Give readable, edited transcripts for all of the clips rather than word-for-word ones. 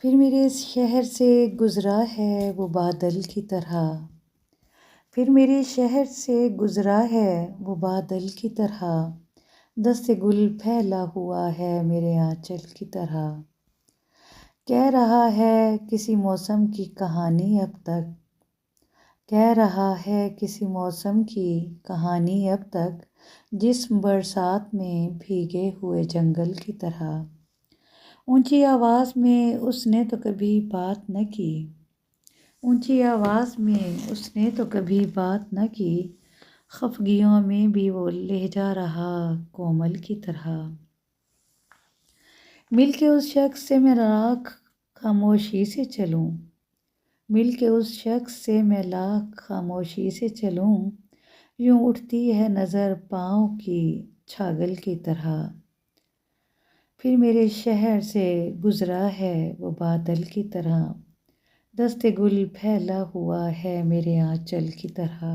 پھر میرے شہر سے گزرا ہے وہ بادل کی طرح، پھر میرے شہر سے گزرا ہے وہ بادل کی طرح، دست گل پھیلا ہوا ہے میرے آنچل کی طرح، کہہ رہا ہے کسی موسم کی کہانی اب تک، کہہ رہا ہے کسی موسم کی کہانی اب تک، جسم برسات میں بھیگے ہوئے جنگل کی طرح، اونچی آواز میں اس نے تو کبھی بات نہ کی، اونچی آواز میں اس نے تو کبھی بات نہ کی، خفگیوں میں بھی وہ لہجہ رہا کومل کی طرح، مل کے اس شخص سے میں لاکھ خاموشی سے چلوں، مل کے اس شخص سے میں لاکھ خاموشی سے چلوں، یوں اٹھتی ہے نظر پاؤں کی چھاگل کی طرح، پھر میرے شہر سے گزرا ہے وہ بادل کی طرح، دست گل پھیلا ہوا ہے میرے آنچل کی طرح،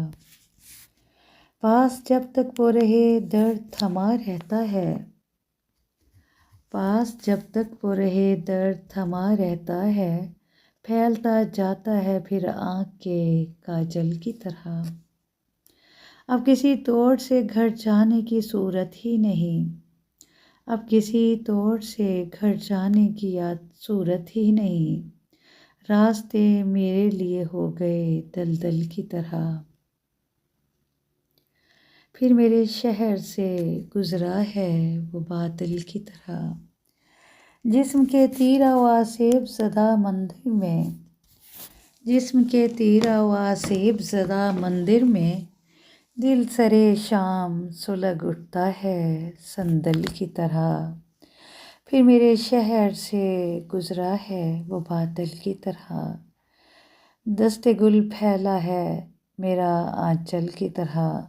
پاس جب تک وہ رہے درد تھما رہتا ہے، پاس جب تک وہ رہے درد تھما رہتا ہے، پھیلتا جاتا ہے پھر آنکھ کے کاجل کی طرح، اب کسی توڑ سے گھر جانے کی صورت ہی نہیں، اب کسی توڑ سے گھر جانے کی صورت ہی نہیں، راستے میرے لیے ہو گئے دلدل کی طرح، پھر میرے شہر سے گزرا ہے وہ بادل کی طرح، جسم کے تیرا و آسیب زدہ مندر میں، جسم کے تیرا و آسیب زدہ مندر میں، دل سرے شام سلگ اٹھتا ہے صندل کی طرح، پھر میرے شہر سے گزرا ہے وہ بادل کی طرح، دست گل پھیلا ہے میرا آنچل کی طرح،